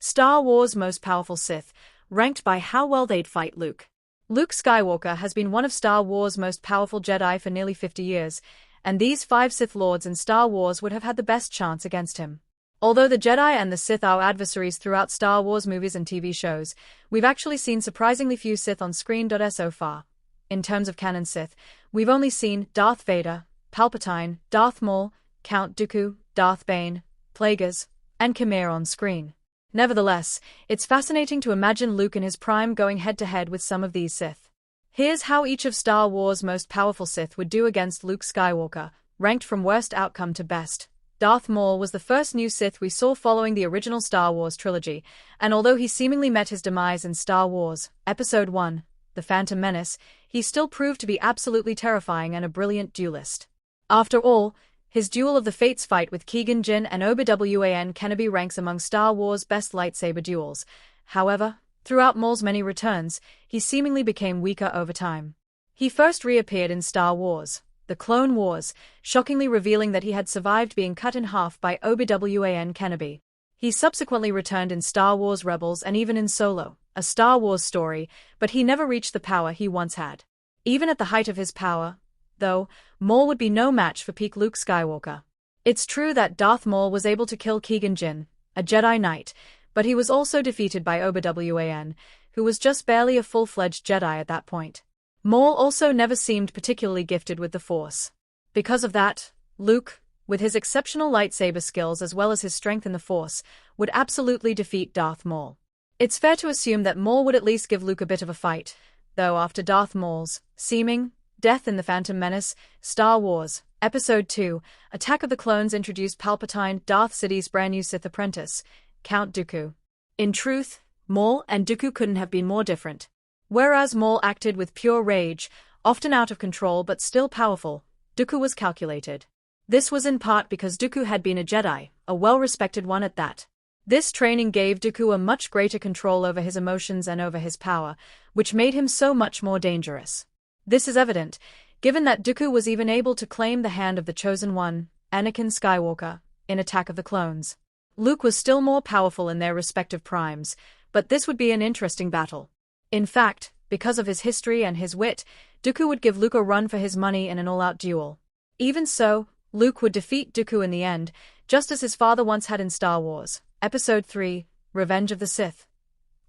Star Wars' most powerful Sith, ranked by how well they'd fight Luke. Luke Skywalker has been one of Star Wars' most powerful Jedi for nearly 50 years, and these 5 Sith Lords in Star Wars would have had the best chance against him. Although the Jedi and the Sith are adversaries throughout Star Wars movies and TV shows, we've actually seen surprisingly few Sith on screen. So far. In terms of canon Sith, we've only seen Darth Vader, Palpatine, Darth Maul, Count Dooku, Darth Bane, Plagueis, and Chimera on screen. Nevertheless, it's fascinating to imagine Luke in his prime going head-to-head with some of these Sith. Here's how each of Star Wars' most powerful Sith would do against Luke Skywalker, ranked from worst outcome to best. Darth Maul was the first new Sith we saw following the original Star Wars trilogy, and although he seemingly met his demise in Star Wars, Episode I, The Phantom Menace, he still proved to be absolutely terrifying and a brilliant duelist. After all, his Duel of the Fates fight with Qui-Gon Jinn and Obi-Wan Kenobi ranks among Star Wars' best lightsaber duels. However, throughout Maul's many returns, he seemingly became weaker over time. He first reappeared in Star Wars: The Clone Wars, shockingly revealing that he had survived being cut in half by Obi-Wan Kenobi. He subsequently returned in Star Wars Rebels and even in Solo, a Star Wars story, but he never reached the power he once had. Even at the height of his power, though, Maul would be no match for peak Luke Skywalker. It's true that Darth Maul was able to kill Qui-Gon Jinn, a Jedi Knight, but he was also defeated by Obi-Wan, who was just barely a full-fledged Jedi at that point. Maul also never seemed particularly gifted with the Force. Because of that, Luke, with his exceptional lightsaber skills as well as his strength in the Force, would absolutely defeat Darth Maul. It's fair to assume that Maul would at least give Luke a bit of a fight, though after Darth Maul's seeming death in The Phantom Menace, Star Wars, Episode II, Attack of the Clones introduced Palpatine, Darth Sid's brand new Sith apprentice, Count Dooku. In truth, Maul and Dooku couldn't have been more different. Whereas Maul acted with pure rage, often out of control but still powerful, Dooku was calculated. This was in part because Dooku had been a Jedi, a well-respected one at that. This training gave Dooku a much greater control over his emotions and over his power, which made him so much more dangerous. This is evident, given that Dooku was even able to claim the hand of the Chosen One, Anakin Skywalker, in Attack of the Clones. Luke was still more powerful in their respective primes, but this would be an interesting battle. In fact, because of his history and his wit, Dooku would give Luke a run for his money in an all-out duel. Even so, Luke would defeat Dooku in the end, just as his father once had in Star Wars, Episode III, Revenge of the Sith.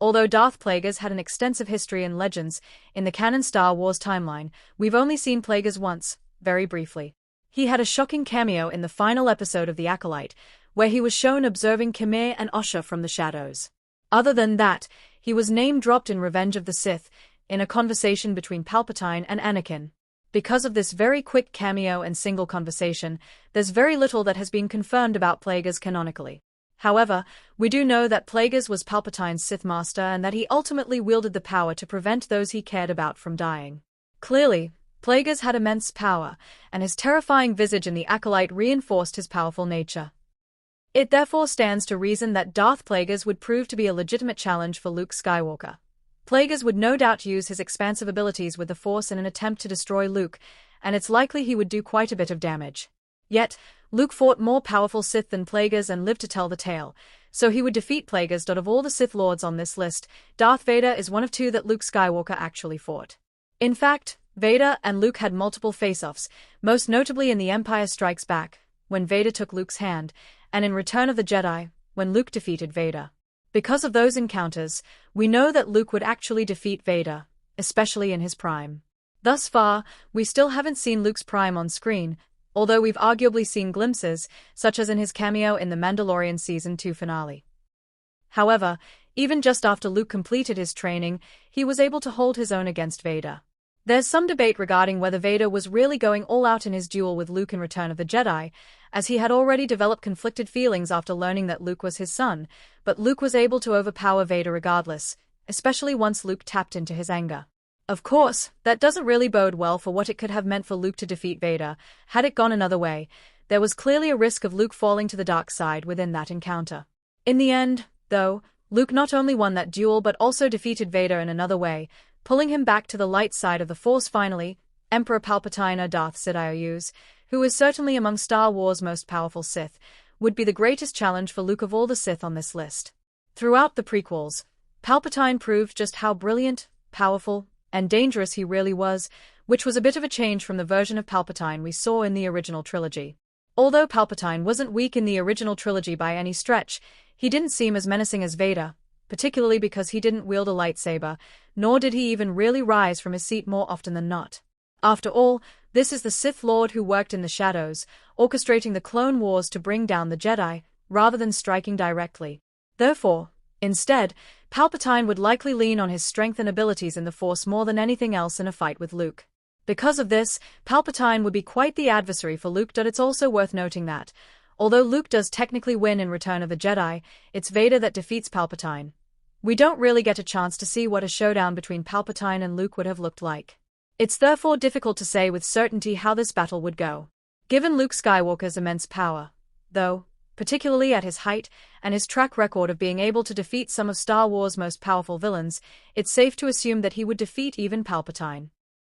Although Darth Plagueis had an extensive history in Legends, in the canon Star Wars timeline, we've only seen Plagueis once, very briefly. He had a shocking cameo in the final episode of The Acolyte, where he was shown observing Khmer and Osha from the shadows. Other than that, he was name-dropped in Revenge of the Sith, in a conversation between Palpatine and Anakin. Because of this very quick cameo and single conversation, there's very little that has been confirmed about Plagueis canonically. However, we do know that Plagueis was Palpatine's Sith Master and that he ultimately wielded the power to prevent those he cared about from dying. Clearly, Plagueis had immense power, and his terrifying visage in The Acolyte reinforced his powerful nature. It therefore stands to reason that Darth Plagueis would prove to be a legitimate challenge for Luke Skywalker. Plagueis would no doubt use his expansive abilities with the Force in an attempt to destroy Luke, and it's likely he would do quite a bit of damage. Yet, Luke fought more powerful Sith than Plagueis and lived to tell the tale, so he would defeat Plagueis. Of all the Sith Lords on this list, Darth Vader is one of 2 that Luke Skywalker actually fought. In fact, Vader and Luke had multiple face-offs, most notably in The Empire Strikes Back, when Vader took Luke's hand, and in Return of the Jedi, when Luke defeated Vader. Because of those encounters, we know that Luke would actually defeat Vader, especially in his prime. Thus far, we still haven't seen Luke's prime on screen, although we've arguably seen glimpses, such as in his cameo in The Mandalorian Season 2 finale. However, even just after Luke completed his training, he was able to hold his own against Vader. There's some debate regarding whether Vader was really going all out in his duel with Luke in Return of the Jedi, as he had already developed conflicted feelings after learning that Luke was his son, but Luke was able to overpower Vader regardless, especially once Luke tapped into his anger. Of course, that doesn't really bode well for what it could have meant for Luke to defeat Vader. Had it gone another way, there was clearly a risk of Luke falling to the dark side within that encounter. In the end, though, Luke not only won that duel but also defeated Vader in another way, pulling him back to the light side of the Force. Finally, Emperor Palpatine, or Darth Sidious, who is certainly among Star Wars' most powerful Sith, would be the greatest challenge for Luke of all the Sith on this list. Throughout the prequels, Palpatine proved just how brilliant, powerful, and dangerous he really was, which was a bit of a change from the version of Palpatine we saw in the original trilogy. Although Palpatine wasn't weak in the original trilogy by any stretch, he didn't seem as menacing as Vader, particularly because he didn't wield a lightsaber, nor did he even really rise from his seat more often than not. After all, this is the Sith Lord who worked in the shadows, orchestrating the Clone Wars to bring down the Jedi, rather than striking directly. Therefore, instead, Palpatine would likely lean on his strength and abilities in the Force more than anything else in a fight with Luke. Because of this, Palpatine would be quite the adversary for Luke. It's also worth noting that, although Luke does technically win in Return of the Jedi, it's Vader that defeats Palpatine. We don't really get a chance to see what a showdown between Palpatine and Luke would have looked like. It's therefore difficult to say with certainty how this battle would go. Given Luke Skywalker's immense power, though, particularly at his height, and his track record of being able to defeat some of Star Wars' most powerful villains, it's safe to assume that he would defeat even Palpatine.